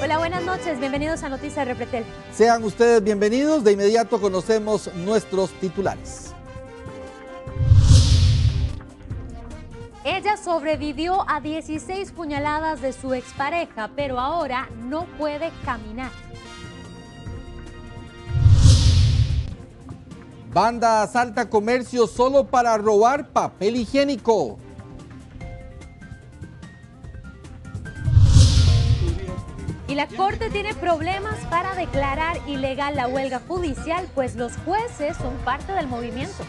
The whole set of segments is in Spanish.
Hola, buenas noches, bienvenidos a Noticias Repretel. Sean ustedes bienvenidos, de inmediato conocemos nuestros titulares. Ella sobrevivió a 16 puñaladas de su expareja, pero ahora no puede caminar. Banda asalta comercio solo para robar papel higiénico. Y la Corte tiene problemas para declarar ilegal la huelga judicial, pues los jueces son parte del movimiento.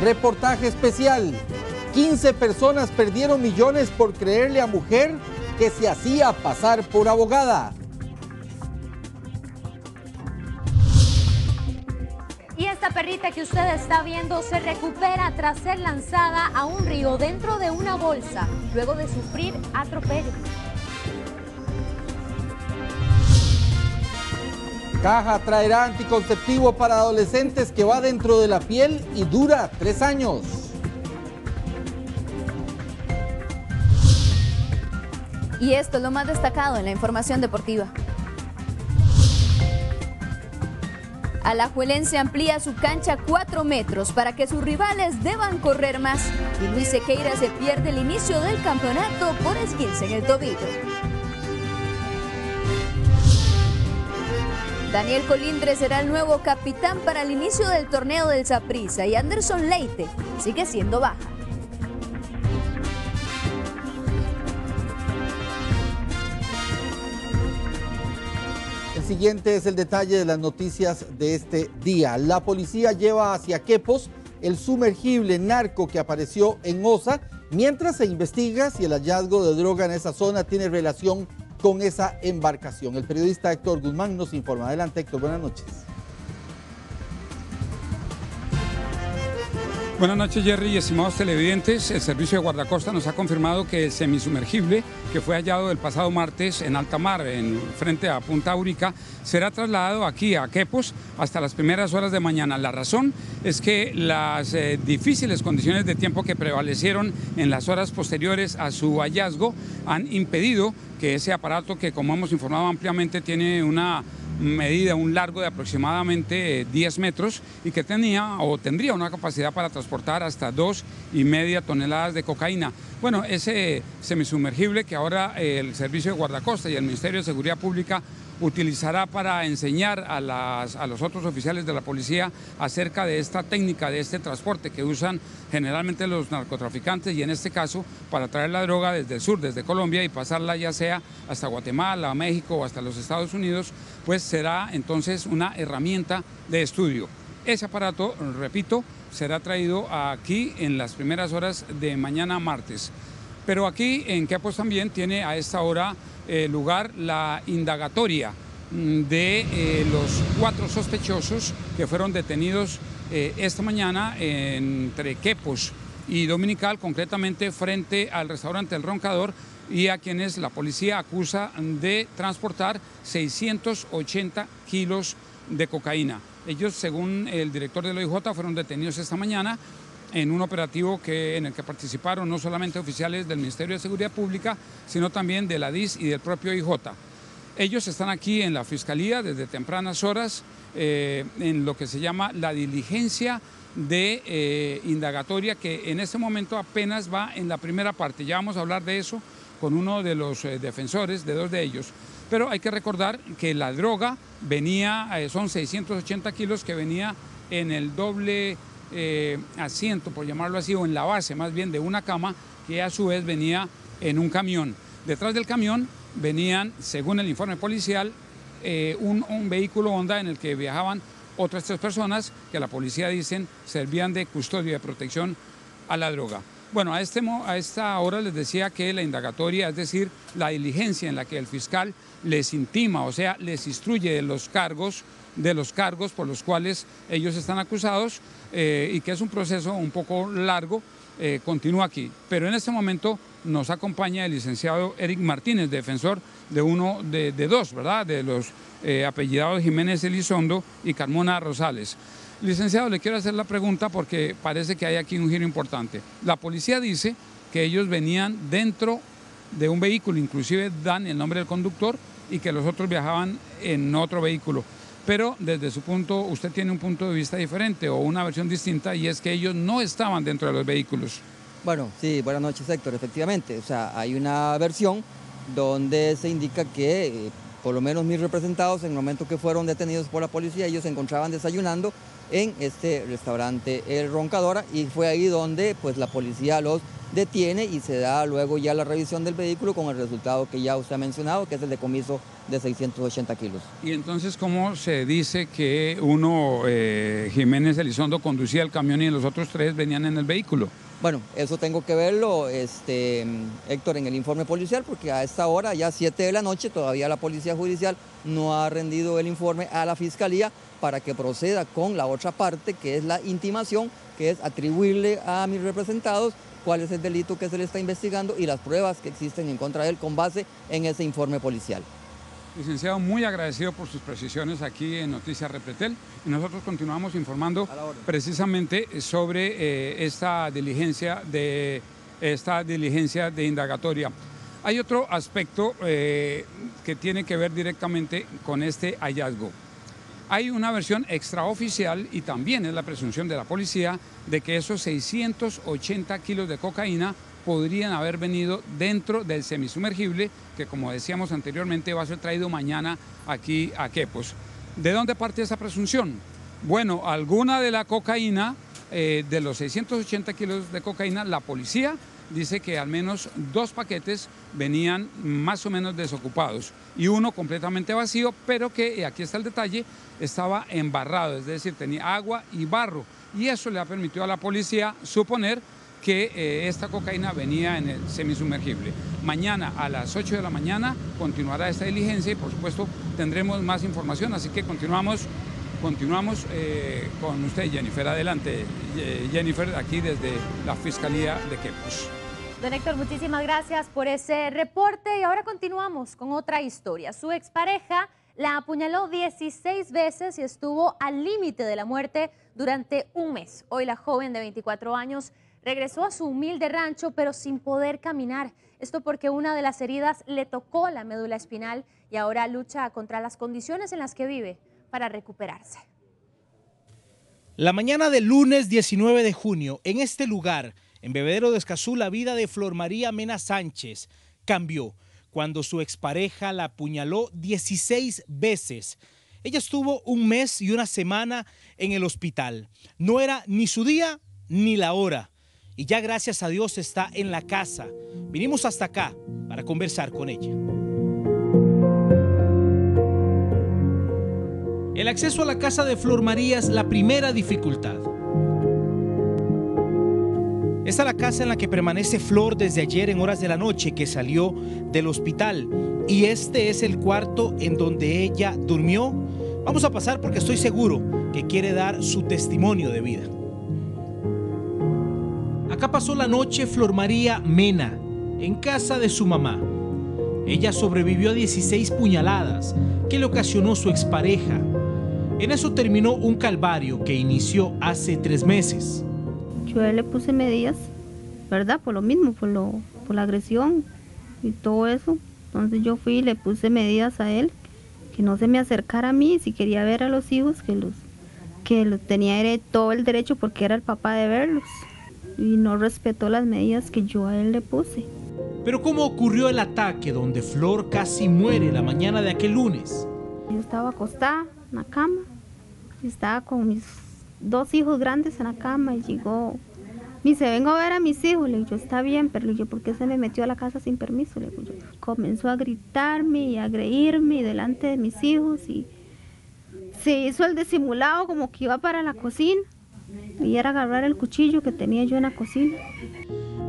Reportaje especial. 15 personas perdieron millones por creerle a mujer que se hacía pasar por abogada. Y esta perrita que usted está viendo se recupera tras ser lanzada a un río dentro de una bolsa, luego de sufrir atropello. Caja traerá anticonceptivo para adolescentes que va dentro de la piel y dura 3 años. Y esto es lo más destacado en la información deportiva. Alajuelense amplía su cancha 4 metros para que sus rivales deban correr más. Y Luis Sequeira se pierde el inicio del campeonato por esguince en el tobillo. Daniel Colindres será el nuevo capitán para el inicio del torneo del Saprissa y Anderson Leite sigue siendo baja. El siguiente es el detalle de las noticias de este día. La policía lleva hacia Quepos el sumergible narco que apareció en Osa, mientras se investiga si el hallazgo de droga en esa zona tiene relación con esa embarcación. El periodista Héctor Guzmán nos informa. Adelante, Héctor, buenas noches. Buenas noches, Jerry y estimados televidentes. El Servicio de Guardacosta nos ha confirmado que el semisumergible que fue hallado el pasado martes en alta mar, frente a Punta Aurica, será trasladado aquí a Quepos hasta las primeras horas de mañana. La razón es que las difíciles condiciones de tiempo que prevalecieron en las horas posteriores a su hallazgo han impedido que ese aparato, que como hemos informado ampliamente tiene una medida, un largo de aproximadamente 10 metros y que tenía o tendría una capacidad para transportar hasta 2,5 toneladas de cocaína. Bueno, ese semisumergible que ahora el Servicio de Guardacosta y el Ministerio de Seguridad Pública utilizará para enseñar a los otros oficiales de la policía acerca de esta técnica, de este transporte que usan generalmente los narcotraficantes, y en este caso para traer la droga desde el sur, desde Colombia, y pasarla ya sea hasta Guatemala, México o hasta los Estados Unidos, pues será entonces una herramienta de estudio. Ese aparato, repito, será traído aquí en las primeras horas de mañana martes. Pero aquí en Quepos también tiene a esta hora lugar la indagatoria de los 4 sospechosos que fueron detenidos esta mañana entre Quepos y Dominical, concretamente frente al restaurante El Roncador, y a quienes la policía acusa de transportar 680 kilos de cocaína. Ellos, según el director del OIJ, fueron detenidos esta mañana en un operativo en el que participaron no solamente oficiales del Ministerio de Seguridad Pública, sino también de la DIS y del propio OIJ. Ellos están aquí en la Fiscalía desde tempranas horas en lo que se llama la diligencia de indagatoria, que en este momento apenas va en la primera parte. Ya vamos a hablar de eso con uno de los defensores, de 2 de ellos. Pero hay que recordar que la droga venía, son 680 kilos que venía en el doble asiento, por llamarlo así, o en la base más bien de una cama, que a su vez venía en un camión. Detrás del camión venían, según el informe policial, un vehículo Honda en el que viajaban otras 3 personas que la policía dicen servían de custodia y de protección a la droga. Bueno, a esta hora les decía que la indagatoria, es decir, la diligencia en la que el fiscal les intima, o sea, les instruye de los cargos por los cuales ellos están acusados, y que es un proceso un poco largo, continúa aquí. Pero en este momento nos acompaña el licenciado Eric Martínez, defensor de dos, ¿verdad?, de los apellidados Jiménez Elizondo y Carmona Rosales. Licenciado, le quiero hacer la pregunta porque parece que hay aquí un giro importante. La policía dice que ellos venían dentro de un vehículo, inclusive dan el nombre del conductor, y que los otros viajaban en otro vehículo. Pero desde su punto, usted tiene un punto de vista diferente o una versión distinta, y es que ellos no estaban dentro de los vehículos. Bueno, sí, buenas noches, Héctor, efectivamente. O sea, hay una versión donde se indica que por lo menos mis representados, en el momento que fueron detenidos por la policía, ellos se encontraban desayunando en este restaurante El Roncadora, y fue ahí donde pues la policía los detiene y se da luego ya la revisión del vehículo con el resultado que ya usted ha mencionado, que es el decomiso de 680 kilos. Y entonces, ¿cómo se dice que uno, Jiménez Elizondo, conducía el camión y los otros 3 venían en el vehículo? Bueno, eso tengo que verlo, Héctor, en el informe policial, porque a esta hora, ya 7 de la noche, todavía la Policía Judicial no ha rendido el informe a la Fiscalía para que proceda con la otra parte, que es la intimación, que es atribuirle a mis representados cuál es el delito que se le está investigando y las pruebas que existen en contra de él con base en ese informe policial. Licenciado, muy agradecido por sus precisiones aquí en Noticias Repretel, y nosotros continuamos informando precisamente sobre esta diligencia de indagatoria. Hay otro aspecto que tiene que ver directamente con este hallazgo. Hay una versión extraoficial, y también es la presunción de la policía, de que esos 680 kilos de cocaína podrían haber venido dentro del semisumergible, que, como decíamos anteriormente, va a ser traído mañana aquí a Quepos. ¿De dónde parte esa presunción? Bueno, alguna de la cocaína, de los 680 kilos de cocaína, la policía dice que al menos 2 paquetes venían más o menos desocupados y uno completamente vacío, pero que, aquí está el detalle, estaba embarrado, es decir, tenía agua y barro, y eso le ha permitido a la policía suponer que esta cocaína venía en el semisumergible. Mañana a las 8 de la mañana continuará esta diligencia y, por supuesto, tendremos más información, así que continuamos con usted, Jennifer. Adelante, Jennifer, aquí desde la Fiscalía de Quepos. Don Héctor, muchísimas gracias por ese reporte, y ahora continuamos con otra historia. Su expareja la apuñaló 16 veces y estuvo al límite de la muerte durante un mes. Hoy la joven de 24 años regresó a su humilde rancho, pero sin poder caminar. Esto porque una de las heridas le tocó la médula espinal y ahora lucha contra las condiciones en las que vive para recuperarse. La mañana del lunes 19 de junio, en este lugar, en Bebedero de Escazú, la vida de Flor María Mena Sánchez cambió cuando su expareja la apuñaló 16 veces. Ella estuvo un mes y una semana en el hospital. No era ni su día ni la hora. Y ya, gracias a Dios, está en la casa. Vinimos hasta acá para conversar con ella. El acceso a la casa de Flor María es la primera dificultad. Esta es la casa en la que permanece Flor desde ayer en horas de la noche que salió del hospital. Y este es el cuarto en donde ella durmió. Vamos a pasar porque estoy seguro que quiere dar su testimonio de vida. Acá pasó la noche Flor María Mena, en casa de su mamá. Ella sobrevivió a 16 puñaladas que le ocasionó su expareja. En eso terminó un calvario que inició hace 3 meses. Yo le puse medidas, ¿verdad? Por lo mismo, por la agresión y todo eso. Entonces yo fui y le puse medidas a él, que no se me acercara a mí, si quería ver a los hijos, que los tenía todo el derecho porque era el papá de verlos. Y no respetó las medidas que yo a él le puse. Pero ¿cómo ocurrió el ataque donde Flor casi muere la mañana de aquel lunes? Yo estaba acostada en la cama, y estaba con mis 2 hijos grandes en la cama, y llegó, me dice, vengo a ver a mis hijos. Le digo, yo, está bien, pero le digo, ¿por qué se me metió a la casa sin permiso? Le digo, yo. Comenzó a gritarme y a agredirme delante de mis hijos, y se hizo el disimulado como que iba para la cocina, y era agarrar el cuchillo que tenía yo en la cocina.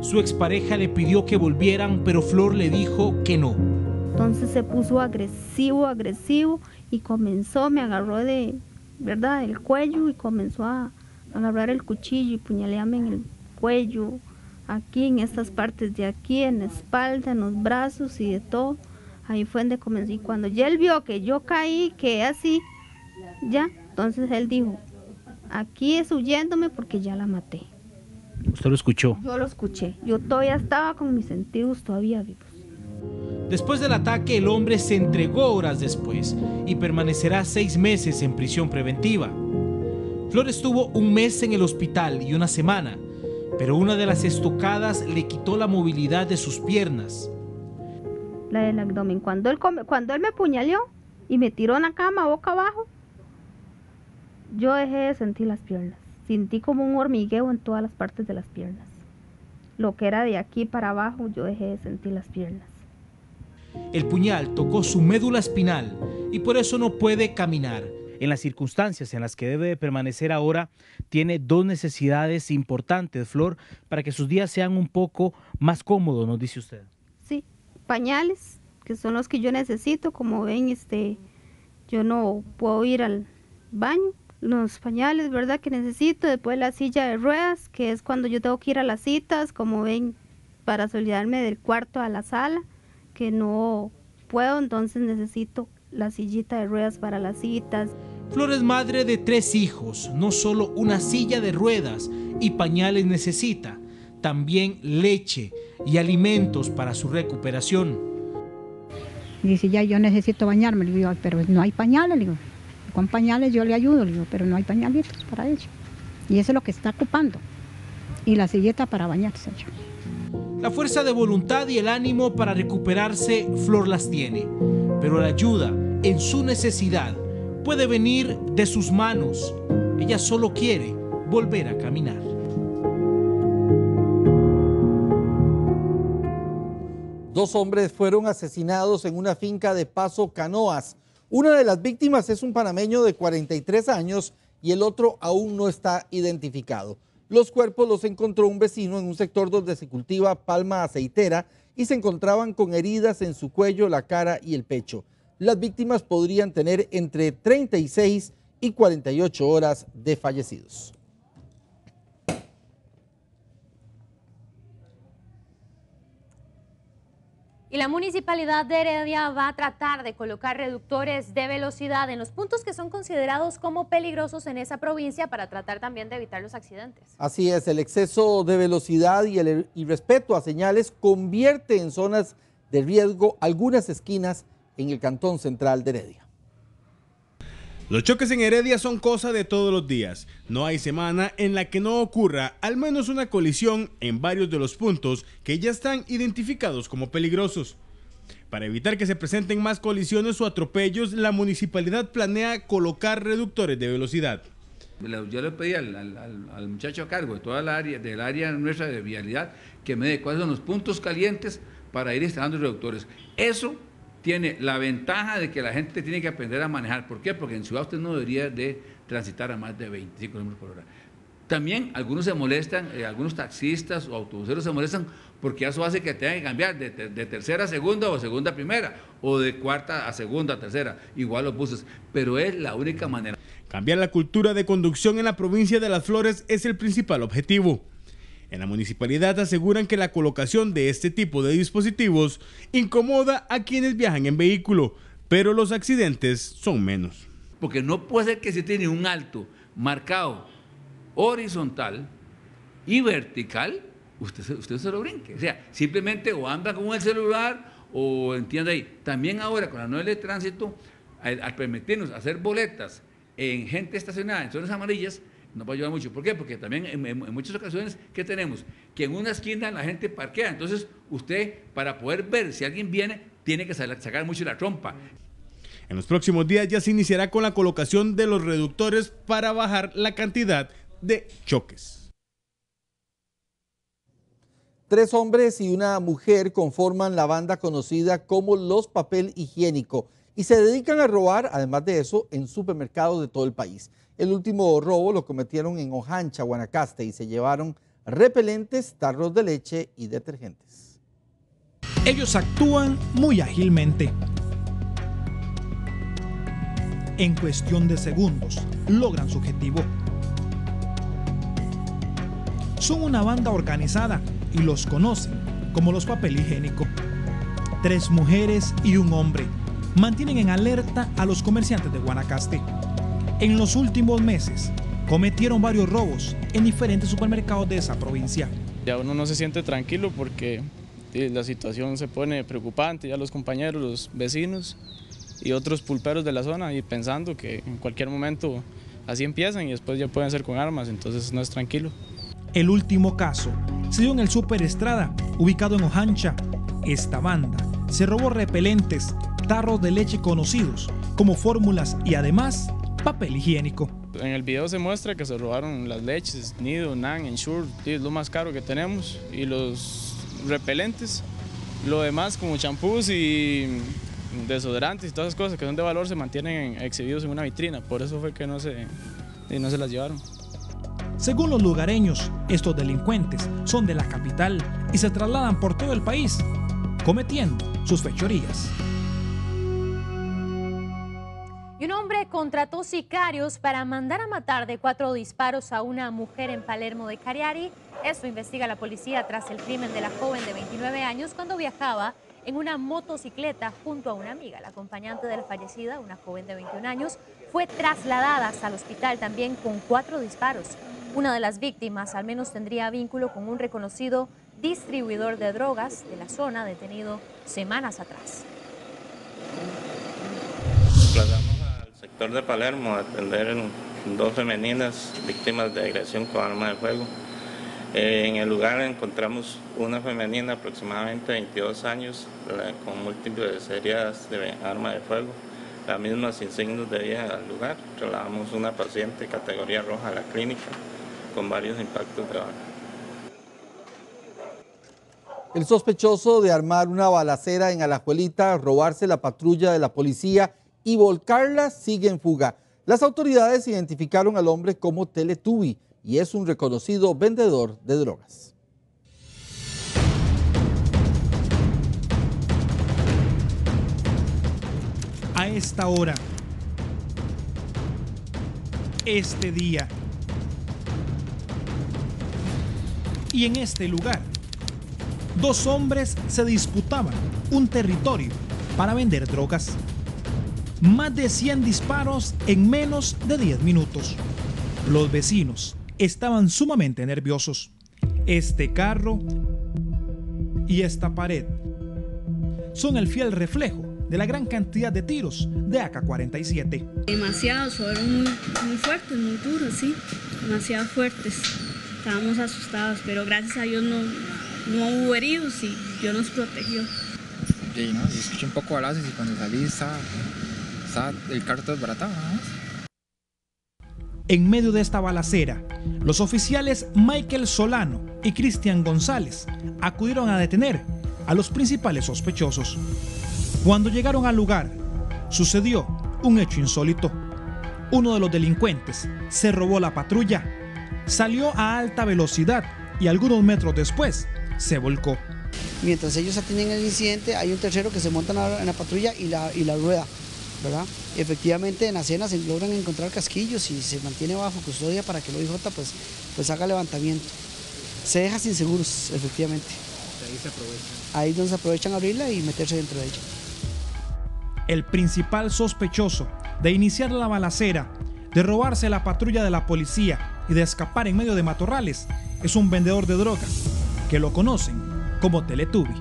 Su expareja le pidió que volvieran, pero Flor le dijo que no. Entonces se puso agresivo, y comenzó, me agarró del cuello, y comenzó a agarrar el cuchillo y puñalearme en el cuello, aquí en estas partes de aquí, en la espalda, en los brazos y de todo. Ahí fue donde comencé, y cuando ya él vio que yo caí, que así, ya, entonces él dijo, aquí es huyéndome porque ya la maté. ¿Usted lo escuchó? Yo lo escuché. Yo todavía estaba con mis sentidos todavía vivos. Después del ataque, el hombre se entregó horas después y permanecerá 6 meses en prisión preventiva. Flor estuvo 1 mes en el hospital y 1 semana, pero una de las estocadas le quitó la movilidad de sus piernas. La del abdomen. Cuando él me apuñaló y me tiró en la cama boca abajo, yo dejé de sentir las piernas. Sentí como un hormigueo en todas las partes de las piernas. Lo que era de aquí para abajo, yo dejé de sentir las piernas. El puñal tocó su médula espinal y por eso no puede caminar. En las circunstancias en las que debe de permanecer ahora, tiene 2 necesidades importantes, Flor, para que sus días sean un poco más cómodos, nos dice usted. Sí, pañales, que son los que yo necesito. Como ven, yo no puedo ir al baño. Los pañales, ¿verdad?, que necesito. Después la silla de ruedas, que es cuando yo tengo que ir a las citas, como ven, para solidarme del cuarto a la sala, que no puedo, entonces necesito la sillita de ruedas para las citas. Flor es madre de 3 hijos, no solo una silla de ruedas y pañales necesita, también leche y alimentos para su recuperación. Dice, ya yo necesito bañarme, le digo, pero no hay pañales, le digo, con pañales yo le ayudo, le digo, pero no hay pañalitos para ella. Y eso es lo que está ocupando, y la silleta para bañarse ella. La fuerza de voluntad y el ánimo para recuperarse, Flor las tiene, pero la ayuda en su necesidad puede venir de sus manos. Ella solo quiere volver a caminar. Dos hombres fueron asesinados en una finca de Paso Canoas. Una de las víctimas es un panameño de 43 años y el otro aún no está identificado. Los cuerpos los encontró un vecino en un sector donde se cultiva palma aceitera y se encontraban con heridas en su cuello, la cara y el pecho. Las víctimas podrían tener entre 36 y 48 horas de fallecidos. Y la Municipalidad de Heredia va a tratar de colocar reductores de velocidad en los puntos que son considerados como peligrosos en esa provincia para tratar también de evitar los accidentes. Así es, el exceso de velocidad y el irrespeto a señales convierte en zonas de riesgo algunas esquinas en el cantón central de Heredia. Los choques en Heredia son cosa de todos los días. No hay semana en la que no ocurra al menos una colisión en varios de los puntos que ya están identificados como peligrosos. Para evitar que se presenten más colisiones o atropellos, la municipalidad planea colocar reductores de velocidad. Yo le pedí al muchacho a cargo de toda del área nuestra de vialidad que me dé cuáles son los puntos calientes para ir instalando reductores. Eso tiene la ventaja de que la gente tiene que aprender a manejar. ¿Por qué? Porque en ciudad usted no debería de transitar a más de 25 kilómetros por hora. También algunos se molestan, algunos taxistas o autobuseros se molestan porque eso hace que tengan que cambiar de tercera a segunda o segunda a primera, o de cuarta a segunda a tercera, igual los buses, pero es la única manera. Cambiar la cultura de conducción en la provincia de Las Flores es el principal objetivo. En la municipalidad aseguran que la colocación de este tipo de dispositivos incomoda a quienes viajan en vehículo, pero los accidentes son menos. Porque no puede ser que se tiene un alto marcado horizontal y vertical, usted se lo brinque. O sea, simplemente o anda con el celular o entiende ahí. También ahora con la nueva ley de tránsito, al permitirnos hacer boletas en gente estacionada en zonas amarillas, nos va a ayudar mucho. ¿Por qué? Porque también en muchas ocasiones, ¿qué tenemos? Que en una esquina la gente parquea. Entonces, usted, para poder ver si alguien viene, tiene que sacar mucho la trompa. En los próximos días ya se iniciará con la colocación de los reductores para bajar la cantidad de choques. 3 hombres y una mujer conforman la banda conocida como Los Papel Higiénico y se dedican a robar, además de eso, en supermercados de todo el país. El último robo lo cometieron en Ojancha, Guanacaste, y se llevaron repelentes, tarros de leche y detergentes. Ellos actúan muy ágilmente. En cuestión de segundos, logran su objetivo. Son una banda organizada y los conocen como Los Papel Higiénico. 3 mujeres y un hombre mantienen en alerta a los comerciantes de Guanacaste. En los últimos meses, cometieron varios robos en diferentes supermercados de esa provincia. Ya uno no se siente tranquilo porque la situación se pone preocupante, ya los compañeros, los vecinos y otros pulperos de la zona y pensando que en cualquier momento así empiezan y después ya pueden ser con armas, entonces no es tranquilo. El último caso se dio en el Super Estrada, ubicado en Ojancha. Esta banda se robó repelentes, tarros de leche conocidos como fórmulas y además papel higiénico. En el video se muestra que se robaron las leches, Nido, Nan, Ensure, es lo más caro que tenemos, y los repelentes. Lo demás como champús y desodorantes y todas esas cosas que son de valor se mantienen exhibidos en una vitrina, por eso fue que no se las llevaron. Según los lugareños, estos delincuentes son de la capital y se trasladan por todo el país, cometiendo sus fechorías. Y un hombre contrató sicarios para mandar a matar de 4 disparos a una mujer en Palermo de Cariari. Esto investiga la policía tras el crimen de la joven de 29 años cuando viajaba en una motocicleta junto a una amiga. La acompañante de la fallecida, una joven de 21 años, fue trasladada hasta el hospital también con 4 disparos. Una de las víctimas al menos tendría vínculo con un reconocido distribuidor de drogas de la zona detenido semanas atrás. Desplazamos al sector de Palermo a atender 2 femeninas víctimas de agresión con arma de fuego. En el lugar encontramos una femenina aproximadamente 22 años con múltiples heridas de arma de fuego, la misma sin signos de vida al lugar. Trasladamos una paciente categoría roja a la clínica con varios impactos de bala. El sospechoso de armar una balacera en Alajuelita, robarse la patrulla de la policía y volcarla sigue en fuga. Las autoridades identificaron al hombre como Teletubby y es un reconocido vendedor de drogas. A esta hora, este día y en este lugar, 2 hombres se disputaban un territorio para vender drogas. Más de 100 disparos en menos de 10 minutos. Los vecinos estaban sumamente nerviosos. Este carro y esta pared son el fiel reflejo de la gran cantidad de tiros de AK-47. Demasiados, fueron muy fuertes, muy duros, sí, demasiado fuertes. Estábamos asustados, pero gracias a Dios no hubo heridos y Dios nos protegió. Sí, ¿no? Yo escuché un poco balazos y cuando salí estaba el carro todo desbaratado, nada más. En medio de esta balacera, los oficiales Michael Solano y Cristian González acudieron a detener a los principales sospechosos. Cuando llegaron al lugar, sucedió un hecho insólito. Uno de los delincuentes se robó la patrulla, salió a alta velocidad y algunos metros después se volcó. Mientras ellos atienden el incidente, hay un tercero que se monta en la patrulla y la rueda, ¿verdad? Efectivamente, en la escena se logran encontrar casquillos y se mantiene bajo custodia para que el OIJ pues haga levantamiento. Se deja sin seguros, efectivamente. Ahí se aprovechan. Ahí es donde se aprovechan a abrirla y meterse dentro de ella. El principal sospechoso de iniciar la balacera, de robarse la patrulla de la policía y de escapar en medio de matorrales es un vendedor de drogas que lo conocen como Teletubby.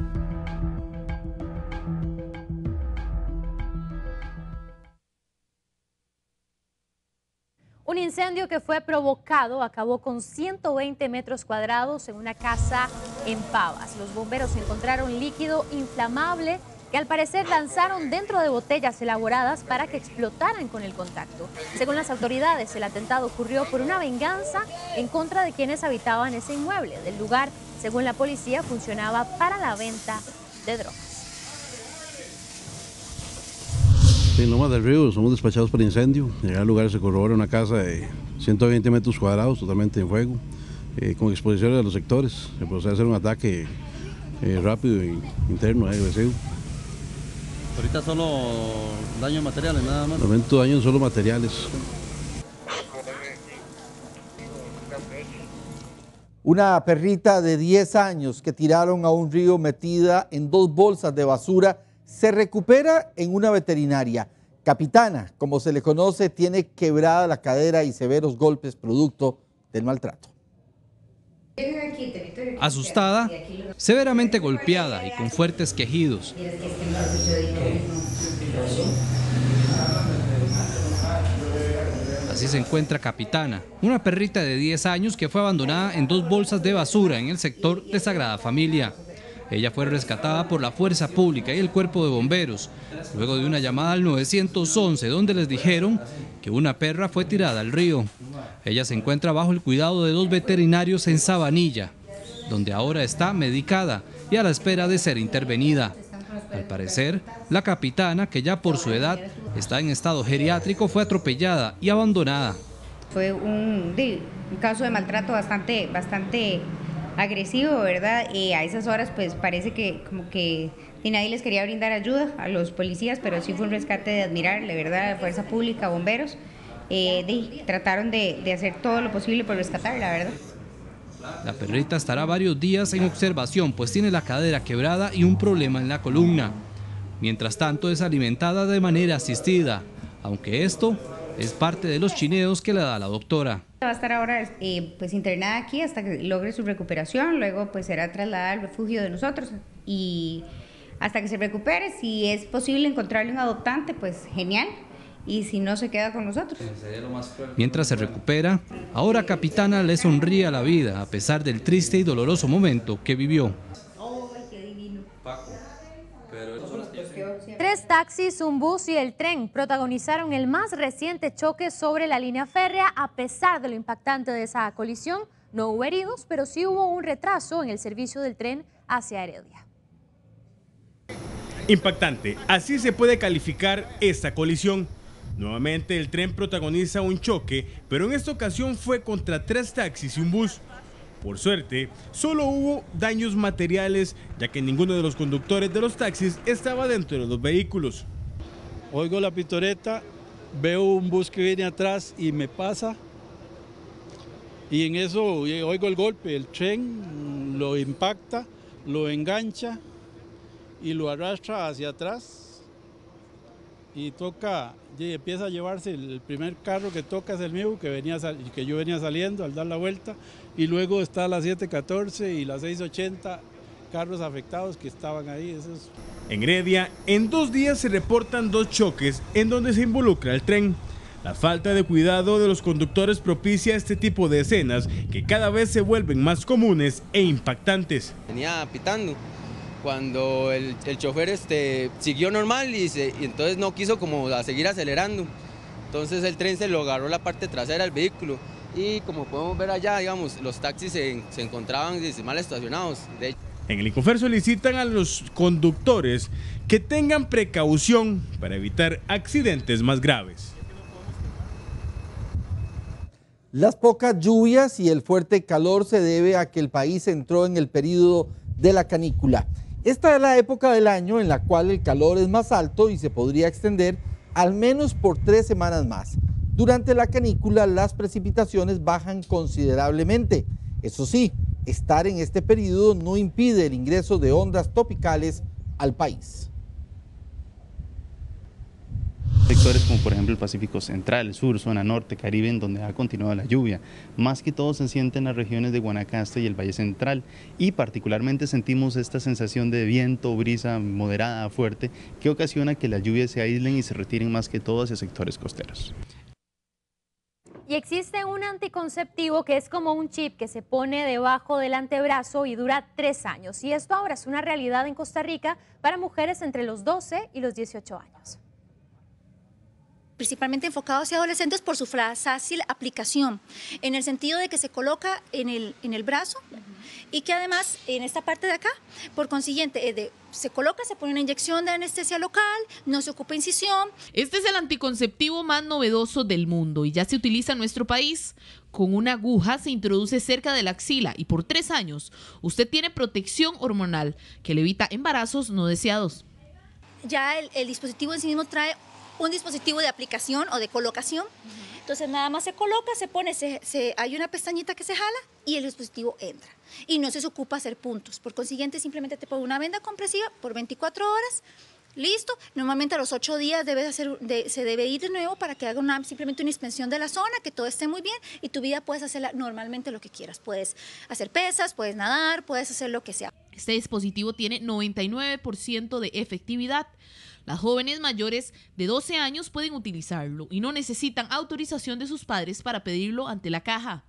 Un incendio que fue provocado acabó con 120 metros cuadrados en una casa en Pavas. Los bomberos encontraron líquido inflamable que al parecer lanzaron dentro de botellas elaboradas para que explotaran con el contacto. Según las autoridades, el atentado ocurrió por una venganza en contra de quienes habitaban ese inmueble. Del lugar, según la policía, funcionaba para la venta de drogas. En Lomas del Río somos despachados por incendio. Llegar al lugar se corrobora una casa de 120 metros cuadrados, totalmente en fuego, con exposiciones de los sectores. Se procede a hacer un ataque rápido e interno, agresivo. Ahorita solo daños materiales, nada más. De momento daños solo materiales. Una perrita de 10 años que tiraron a un río metida en 2 bolsas de basura se recupera en una veterinaria. Capitana, como se le conoce, tiene quebrada la cadera y severos golpes producto del maltrato. Asustada, severamente golpeada y con fuertes quejidos. Así se encuentra Capitana, una perrita de 10 años que fue abandonada en 2 bolsas de basura en el sector de Sagrada Familia. Ella fue rescatada por la Fuerza Pública y el Cuerpo de Bomberos, luego de una llamada al 911 donde les dijeron que una perra fue tirada al río. Ella se encuentra bajo el cuidado de 2 veterinarios en Sabanilla, donde ahora está medicada y a la espera de ser intervenida. Al parecer, la capitana, que ya por su edad está en estado geriátrico, fue atropellada y abandonada. Fue un caso de maltrato bastante agresivo, ¿verdad? A esas horas pues parece que como que nadie les quería brindar ayuda a los policías, pero sí fue un rescate de admirable, ¿verdad? La Fuerza Pública, bomberos, trataron de hacer todo lo posible por rescatarla, ¿verdad? La perrita estará varios días en observación, pues tiene la cadera quebrada y un problema en la columna. Mientras tanto es alimentada de manera asistida, aunque esto es parte de los chineos que le da la doctora. Va a estar ahora pues internada aquí hasta que logre su recuperación, luego pues será trasladada al refugio de nosotros y hasta que se recupere, si es posible encontrarle un adoptante, pues genial, y si no se queda con nosotros. Mientras se recupera, ahora Capitana le sonríe a la vida a pesar del triste y doloroso momento que vivió. 3 taxis, un bus y el tren protagonizaron el más reciente choque sobre la línea férrea. A pesar de lo impactante de esa colisión, no hubo heridos, pero sí hubo un retraso en el servicio del tren hacia Heredia. Impactante, así se puede calificar esta colisión. Nuevamente el tren protagoniza un choque, pero en esta ocasión fue contra 3 taxis y un bus. Por suerte, solo hubo daños materiales, ya que ninguno de los conductores de los taxis estaba dentro de los vehículos. Oigo la pitoreta, veo un bus que viene atrás y me pasa, y en eso oigo el golpe, el tren lo impacta, lo engancha y lo arrastra hacia atrás y empieza a llevarse el primer carro que toca es el mío, que yo venía saliendo al dar la vuelta, y luego está la 714 y la 680 carros afectados que estaban ahí. En Heredia, en 2 días se reportan 2 choques en donde se involucra el tren. La falta de cuidado de los conductores propicia este tipo de escenas que cada vez se vuelven más comunes e impactantes. Venía pitando cuando el chofer siguió normal y entonces no quiso como seguir acelerando. Entonces el tren se lo agarró la parte trasera del vehículo y como podemos ver allá, digamos, los taxis se encontraban mal estacionados. En el Incofer solicitan a los conductores que tengan precaución para evitar accidentes más graves. Las pocas lluvias y el fuerte calor se debe a que el país entró en el periodo de la canícula. Esta es la época del año en la cual el calor es más alto y se podría extender al menos por 3 semanas más. Durante la canícula las precipitaciones bajan considerablemente. Eso sí, estar en este periodo no impide el ingreso de ondas tropicales al país. Sectores como por ejemplo el Pacífico Central, el Sur, zona norte, Caribe, en donde ha continuado la lluvia. Más que todo se siente en las regiones de Guanacaste y el Valle Central, y particularmente sentimos esta sensación de viento, brisa moderada, fuerte, que ocasiona que las lluvias se aíslen y se retiren más que todo hacia sectores costeros. Y existe un anticonceptivo que es como un chip que se pone debajo del antebrazo y dura 3 años. Y esto ahora es una realidad en Costa Rica para mujeres entre los 12 y los 18 años. Principalmente enfocado hacia adolescentes por su fácil aplicación, en el sentido de que se coloca en el brazo y que además en esta parte de acá, por consiguiente, se coloca, se pone una inyección de anestesia local, no se ocupa incisión. Este es el anticonceptivo más novedoso del mundo y ya se utiliza en nuestro país. Con una aguja se introduce cerca de la axila y por 3 años usted tiene protección hormonal que le evita embarazos no deseados. Ya el dispositivo en sí mismo trae un dispositivo de aplicación o de colocación. Entonces nada más se coloca, se pone, hay una pestañita que se jala y el dispositivo entra. Y no se ocupa hacer puntos. Por consiguiente, simplemente te pone una venda compresiva por 24 horas Listo, normalmente a los 8 días se debe ir de nuevo para que haga simplemente una inspección de la zona, que todo esté muy bien y tu vida puedes hacer normalmente lo que quieras. Puedes hacer pesas, puedes nadar, puedes hacer lo que sea. Este dispositivo tiene 99% de efectividad. Las jóvenes mayores de 12 años pueden utilizarlo y no necesitan autorización de sus padres para pedirlo ante la caja.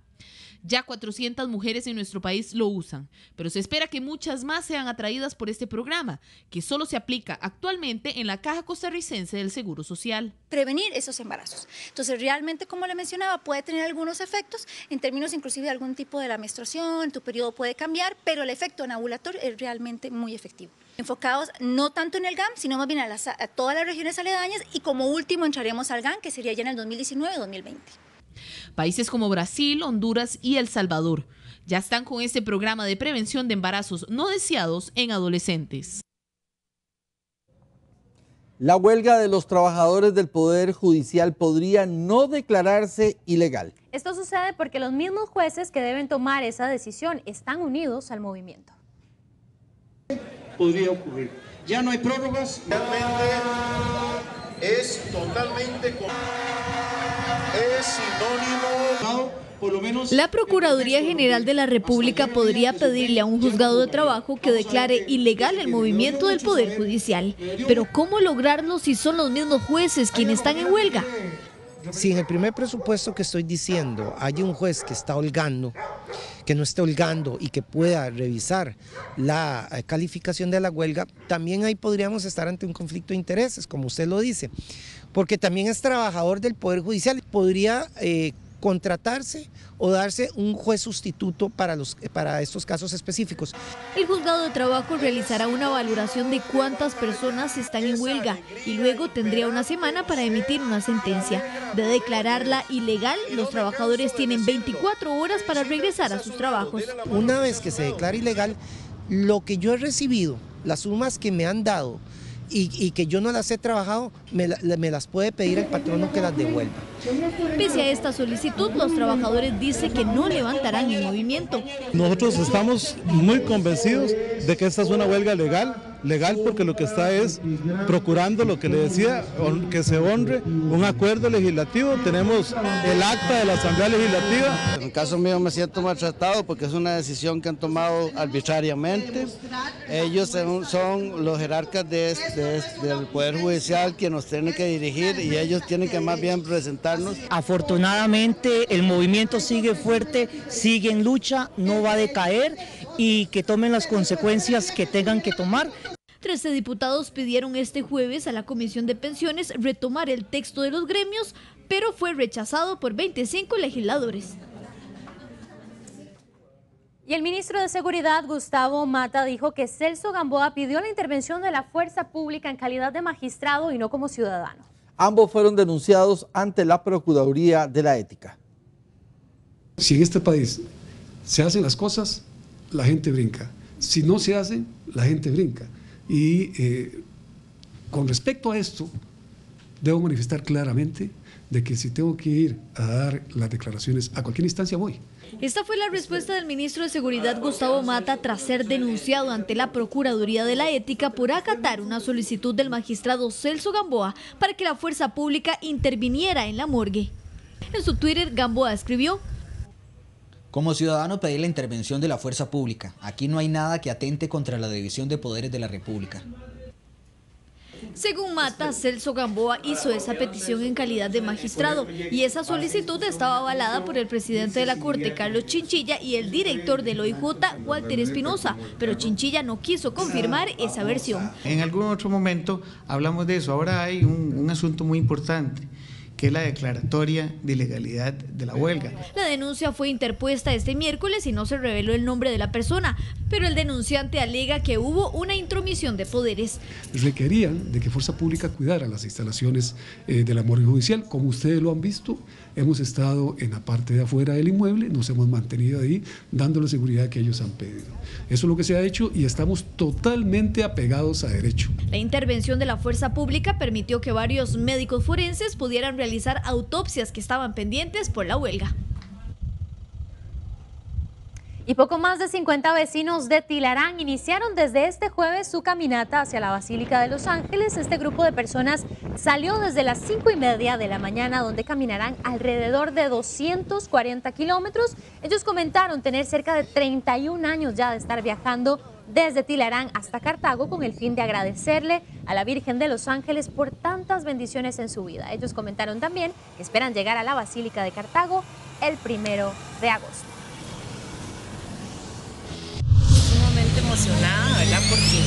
Ya 400 mujeres en nuestro país lo usan, pero se espera que muchas más sean atraídas por este programa, que solo se aplica actualmente en la Caja Costarricense del Seguro Social. Prevenir esos embarazos. Entonces, realmente, como le mencionaba, puede tener algunos efectos, en términos inclusive de algún tipo de la menstruación, tu periodo puede cambiar, pero el efecto anovulatorio es realmente muy efectivo. Enfocados no tanto en el GAM, sino más bien a todas las regiones aledañas y como último entraremos al GAM, que sería ya en el 2019-2020. Países como Brasil, Honduras y El Salvador ya están con este programa de prevención de embarazos no deseados en adolescentes. La huelga de los trabajadores del Poder Judicial podría no declararse ilegal. Esto sucede porque los mismos jueces que deben tomar esa decisión están unidos al movimiento. Podría ocurrir. Ya no hay prórrogas. Realmente es totalmente... es sinónimo. Por lo menos... La Procuraduría General de la República podría pedirle a un juzgado de trabajo que declare ilegal el movimiento del Poder Judicial. Pero ¿cómo lograrlo si son los mismos jueces quienes están en huelga? Si en el primer presupuesto que estoy diciendo hay un juez que está holgando, que no esté holgando y que pueda revisar la calificación de la huelga, también ahí podríamos estar ante un conflicto de intereses, como usted lo dice, porque también es trabajador del Poder Judicial, podría contratarse o darse un juez sustituto para estos casos específicos. El juzgado de trabajo realizará una valoración de cuántas personas están en huelga y luego tendría una semana para emitir una sentencia. De declararla ilegal, los trabajadores tienen 24 horas para regresar a sus trabajos. Una vez que se declara ilegal, lo que yo he recibido, las sumas que me han dado y que yo no las he trabajado, me las puede pedir el patrono que las devuelva. Pese a esta solicitud, los trabajadores dicen que no levantarán el movimiento. Nosotros estamos muy convencidos de que esta es una huelga legal porque lo que está es procurando lo que le decía, que se honre un acuerdo legislativo. Tenemos el acta de la Asamblea Legislativa. En el caso mío me siento maltratado porque es una decisión que han tomado arbitrariamente. Ellos son los jerarcas del Poder Judicial que nos tienen que dirigir y ellos tienen que más bien presentarnos. Afortunadamente el movimiento sigue fuerte, sigue en lucha, no va a decaer y que tomen las consecuencias que tengan que tomar. 13 diputados pidieron este jueves a la Comisión de Pensiones retomar el texto de los gremios, pero fue rechazado por 25 legisladores. Y el ministro de Seguridad, Gustavo Mata, dijo que Celso Gamboa pidió la intervención de la fuerza pública en calidad de magistrado y no como ciudadano. Ambos fueron denunciados ante la Procuraduría de la Ética. Si en este país se hacen las cosas, la gente brinca. Si no se hacen, la gente brinca. Y con respecto a esto, debo manifestar claramente de que si tengo que ir a dar las declaraciones a cualquier instancia, voy. Esta fue la respuesta del ministro de Seguridad, Gustavo Mata, tras ser denunciado ante la Procuraduría de la Ética por acatar una solicitud del magistrado Celso Gamboa para que la fuerza pública interviniera en la morgue. En su Twitter, Gamboa escribió: como ciudadano pedí la intervención de la fuerza pública. Aquí no hay nada que atente contra la división de poderes de la República. Según Mata, Celso Gamboa hizo esa petición en calidad de magistrado y esa solicitud estaba avalada por el presidente de la Corte, Carlos Chinchilla, y el director del OIJ, Walter Espinosa, pero Chinchilla no quiso confirmar esa versión. En algún otro momento hablamos de eso. Ahora hay un asunto muy importante, que es la declaratoria de ilegalidad de la huelga. La denuncia fue interpuesta este miércoles y no se reveló el nombre de la persona, pero el denunciante alega que hubo una intromisión de poderes. Requerían de que Fuerza Pública cuidara las instalaciones de la morgue judicial. Como ustedes lo han visto, hemos estado en la parte de afuera del inmueble, nos hemos mantenido ahí dando la seguridad que ellos han pedido. Eso es lo que se ha hecho y estamos totalmente apegados a derecho. La intervención de la fuerza pública permitió que varios médicos forenses pudieran realizar autopsias que estaban pendientes por la huelga. Y poco más de 50 vecinos de Tilarán iniciaron desde este jueves su caminata hacia la Basílica de Los Ángeles. Este grupo de personas salió desde las 5:30 de la mañana, donde caminarán alrededor de 240 kilómetros. Ellos comentaron tener cerca de 31 años ya de estar viajando desde Tilarán hasta Cartago con el fin de agradecerle a la Virgen de Los Ángeles por tantas bendiciones en su vida. Ellos comentaron también que esperan llegar a la Basílica de Cartago el 1 de agosto. Sumamente emocionada, ¿verdad? Porque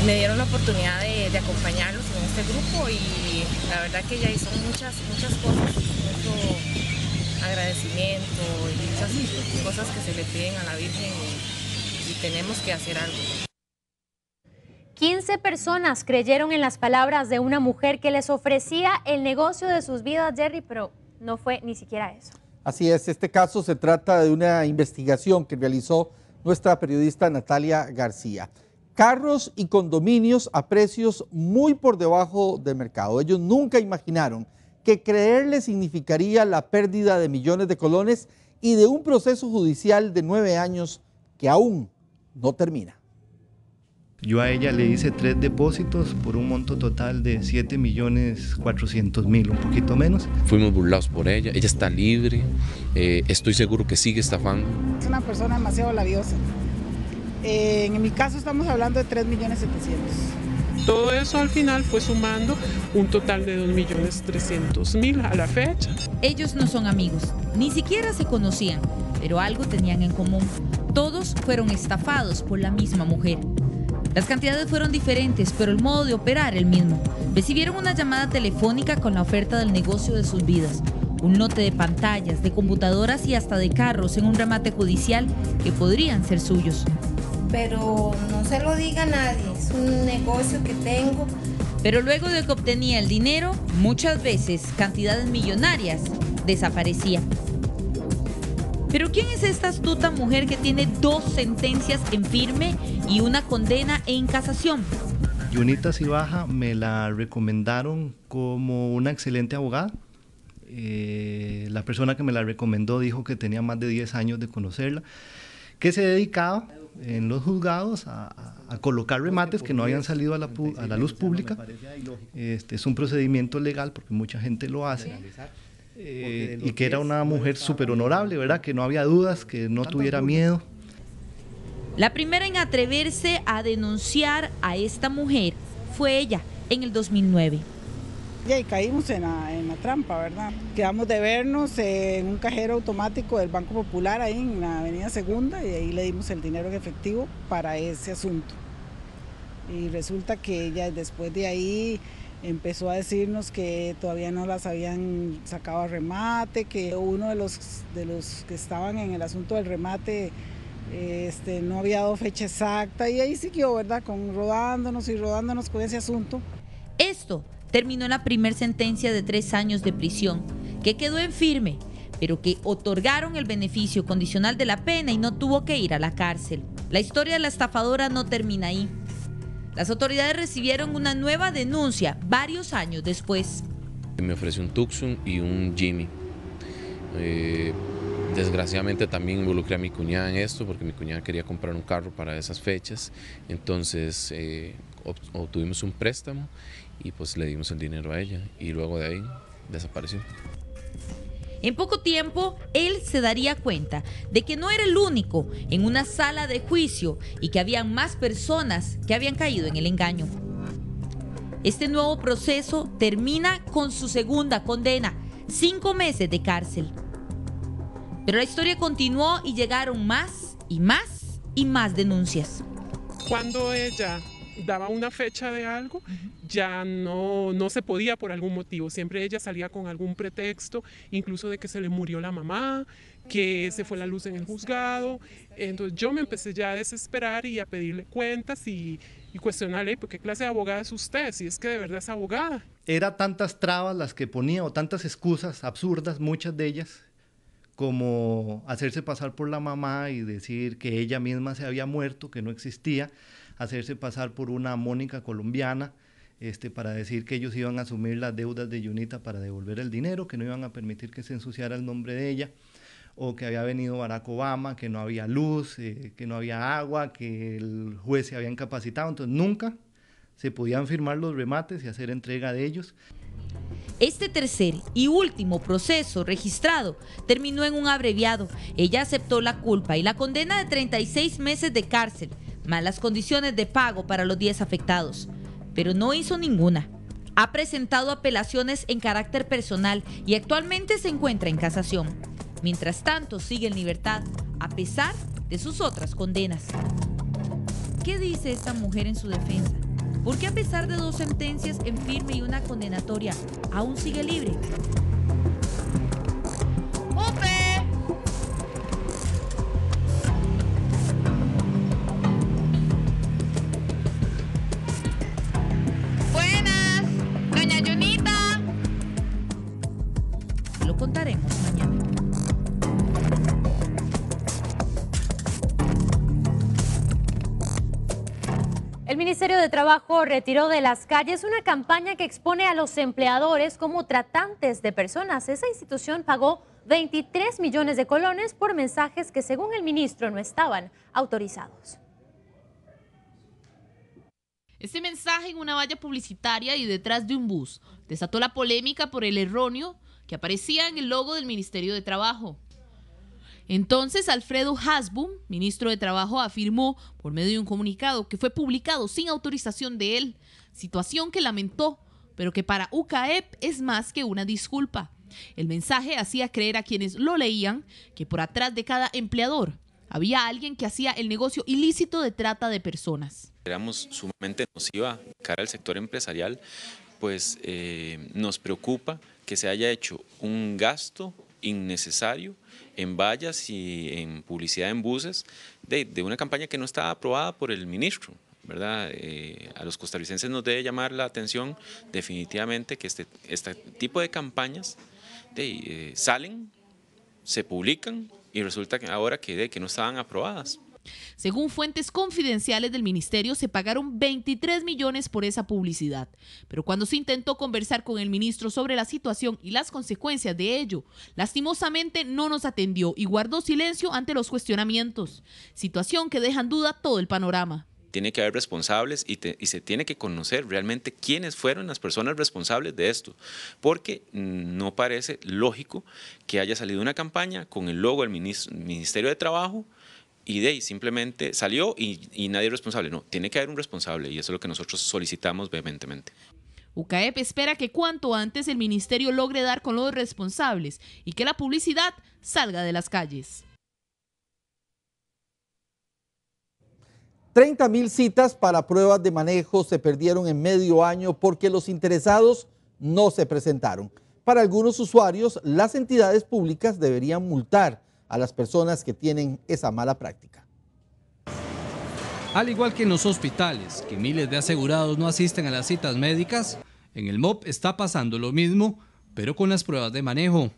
me dieron la oportunidad de acompañarlos en este grupo y la verdad que ya son muchas cosas, mucho agradecimiento y muchas cosas que se le piden a la Virgen y tenemos que hacer algo. 15 personas creyeron en las palabras de una mujer que les ofrecía el negocio de sus vidas, Jerry, pero no fue ni siquiera eso. Así es, este caso se trata de una investigación que realizó nuestra periodista Natalia García. Carros y condominios a precios muy por debajo del mercado. Ellos nunca imaginaron que creerle significaría la pérdida de millones de colones y de un proceso judicial de 9 años que aún no termina. Yo a ella le hice 3 depósitos por un monto total de 7.400.000, un poquito menos. Fuimos burlados por ella, ella está libre, estoy seguro que sigue estafando. Es una persona demasiado labiosa. En mi caso estamos hablando de 3.700.000. Todo eso al final fue sumando un total de 2.300.000 a la fecha. Ellos no son amigos, ni siquiera se conocían, pero algo tenían en común. Todos fueron estafados por la misma mujer. Las cantidades fueron diferentes, pero el modo de operar el mismo. Recibieron una llamada telefónica con la oferta del negocio de sus vidas. Un lote de pantallas, de computadoras y hasta de carros en un remate judicial que podrían ser suyos. Pero no se lo diga a nadie, es un negocio que tengo. Pero luego de que obtenía el dinero, muchas veces cantidades millonarias, desaparecía. ¿Pero quién es esta astuta mujer que tiene 2 sentencias en firme y una condena en casación? Yunita Cibaja me la recomendaron como una excelente abogada. La persona que me la recomendó dijo que tenía más de 10 años de conocerla, que se dedicaba en los juzgados a colocar remates que no habían salido a la luz pública. Es un procedimiento legal porque mucha gente lo hace. Y que era una mujer súper honorable, ¿verdad? Que no había dudas, que no tuviera miedo. La primera en atreverse a denunciar a esta mujer fue ella en el 2009. Y caímos en la trampa, ¿verdad? Quedamos de vernos en un cajero automático del Banco Popular ahí en la Avenida Segunda y ahí le dimos el dinero en efectivo para ese asunto. Y resulta que ella después de ahí empezó a decirnos que todavía no las habían sacado a remate, que uno de los que estaban en el asunto del remate no había dado fecha exacta y ahí siguió, ¿verdad? Rodándonos con ese asunto. Esto terminó en la primera sentencia de 3 años de prisión, que quedó en firme, pero que otorgaron el beneficio condicional de la pena y no tuvo que ir a la cárcel. La historia de la estafadora no termina ahí. Las autoridades recibieron una nueva denuncia varios años después. Me ofreció un Tucson y un Jimmy. Desgraciadamente también involucré a mi cuñada en esto porque mi cuñada quería comprar un carro para esas fechas. Entonces obtuvimos un préstamo y pues le dimos el dinero a ella y luego de ahí desapareció. En poco tiempo, él se daría cuenta de que no era el único en una sala de juicio y que había más personas que habían caído en el engaño. Este nuevo proceso termina con su segunda condena, 5 meses de cárcel. Pero la historia continuó y llegaron más y más y más denuncias. Cuando ella daba una fecha de algo, ya no se podía por algún motivo. Siempre ella salía con algún pretexto, incluso de que se le murió la mamá, que se fue la luz en el juzgado. Entonces yo me empecé ya a desesperar y a pedirle cuentas y cuestionarle, ¿por qué clase de abogada es usted? Si es que de verdad es abogada. Era tantas trabas las que ponía o tantas excusas absurdas, muchas de ellas, como hacerse pasar por la mamá y decir que ella misma se había muerto, que no existía, hacerse pasar por una Mónica colombiana, para decir que ellos iban a asumir las deudas de Yunita para devolver el dinero, que no iban a permitir que se ensuciara el nombre de ella, o que había venido Barack Obama, que no había luz, que no había agua, que el juez se había incapacitado, entonces nunca se podían firmar los remates y hacer entrega de ellos. Este tercer y último proceso registrado terminó en un abreviado. Ella aceptó la culpa y la condena de 36 meses de cárcel, más las condiciones de pago para los 10 afectados. Pero no hizo ninguna. Ha presentado apelaciones en carácter personal y actualmente se encuentra en casación. Mientras tanto, sigue en libertad, a pesar de sus otras condenas. ¿Qué dice esta mujer en su defensa? ¿Por qué a pesar de 2 sentencias en firme y una condenatoria, aún sigue libre? ¡Ope! Buenas, doña Jonita. Lo contaremos mañana. El Ministerio de Trabajo retiró de las calles una campaña que expone a los empleadores como tratantes de personas. Esa institución pagó 23 millones de colones por mensajes que, según el ministro, no estaban autorizados. Este mensaje en una valla publicitaria y detrás de un bus desató la polémica por el erróneo que aparecía en el logo del Ministerio de Trabajo. Entonces, Alfredo Hasbun, ministro de Trabajo, afirmó por medio de un comunicado que fue publicado sin autorización de él, situación que lamentó, pero que para UCAEP es más que una disculpa. El mensaje hacía creer a quienes lo leían que por atrás de cada empleador había alguien que hacía el negocio ilícito de trata de personas. Éramos sumamente nociva cara al sector empresarial, pues nos preocupa que se haya hecho un gasto innecesario en vallas y en publicidad en buses de una campaña que no estaba aprobada por el ministro, ¿verdad? A los costarricenses nos debe llamar la atención definitivamente que este tipo de campañas salen, se publican y resulta que ahora que no estaban aprobadas. Según fuentes confidenciales del ministerio, se pagaron 23 millones por esa publicidad. Pero cuando se intentó conversar con el ministro sobre la situación y las consecuencias de ello, lastimosamente no nos atendió y guardó silencio ante los cuestionamientos. Situación que deja en duda todo el panorama. Tiene que haber responsables y se tiene que conocer realmente quiénes fueron las personas responsables de esto, porque no parece lógico que haya salido una campaña con el logo del Ministerio de Trabajo y de ahí simplemente salió y nadie es responsable. No, tiene que haber un responsable y eso es lo que nosotros solicitamos vehementemente. UCAEP espera que cuanto antes el ministerio logre dar con los responsables y que la publicidad salga de las calles. 30.000 citas para pruebas de manejo se perdieron en medio año porque los interesados no se presentaron. Para algunos usuarios, las entidades públicas deberían multar a las personas que tienen esa mala práctica. Al igual que en los hospitales, que miles de asegurados no asisten a las citas médicas, en el MOP está pasando lo mismo, pero con las pruebas de manejo.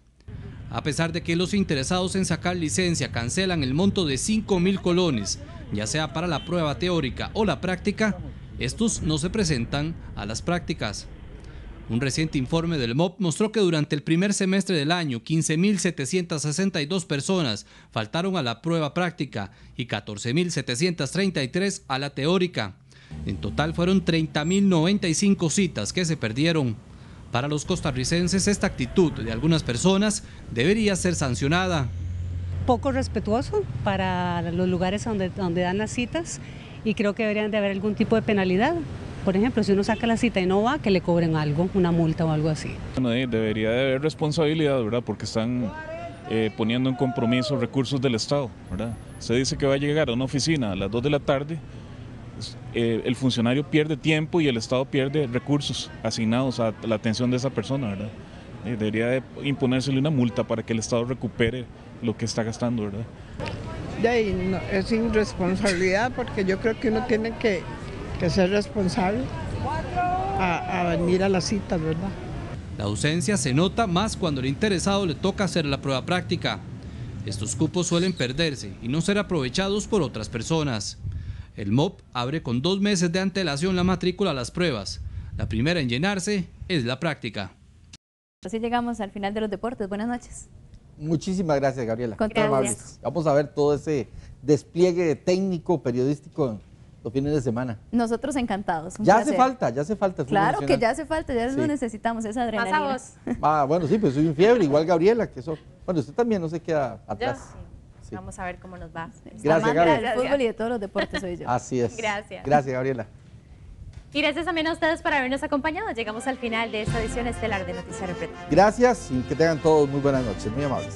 A pesar de que los interesados en sacar licencia cancelan el monto de 5.000 colones, ya sea para la prueba teórica o la práctica, estos no se presentan a las prácticas. Un reciente informe del MOP mostró que durante el primer semestre del año, 15.762 personas faltaron a la prueba práctica y 14.733 a la teórica. En total fueron 30.095 citas que se perdieron. Para los costarricenses, esta actitud de algunas personas debería ser sancionada. Poco respetuoso para los lugares donde dan las citas y creo que deberían de haber algún tipo de penalidad. Por ejemplo, si uno saca la cita y no va, que le cobren algo, una multa o algo así. Debería de haber responsabilidad, ¿verdad? Porque están poniendo en compromiso recursos del Estado, ¿verdad? Se dice que va a llegar a una oficina a las 2 de la tarde, el funcionario pierde tiempo y el Estado pierde recursos asignados a la atención de esa persona, ¿verdad? Debería de imponérsele una multa para que el Estado recupere lo que está gastando, ¿verdad? De ahí no, es irresponsabilidad porque yo creo que uno tiene que ser responsable a venir a las citas, ¿verdad? La ausencia se nota más cuando al interesado le toca hacer la prueba práctica. Estos cupos suelen perderse y no ser aprovechados por otras personas. El MOP abre con 2 meses de antelación la matrícula a las pruebas. La primera en llenarse es la práctica. Así llegamos al final de los deportes. Buenas noches. Muchísimas gracias, Gabriela. Con Qué amables. Vamos a ver todo ese despliegue técnico, periodístico los fines de semana. Nosotros encantados. Ya hace falta el fútbol Claro nacional. que ya hace falta, ya Sí. lo necesitamos, esa adrenalina. Más a vos. Ah, bueno, sí, pues soy un fiebre, igual Gabriela, que eso. Bueno, usted también no se queda atrás. Sí. Vamos a ver cómo nos va. Gracias, Amante Gabriela. del fútbol y de todos los deportes soy yo. Así es. Gracias. Gracias, Gabriela. Y gracias también a ustedes por habernos acompañado. Llegamos al final de esta edición estelar de Noticiero Repretel. Gracias y que tengan todos muy buenas noches, muy amables.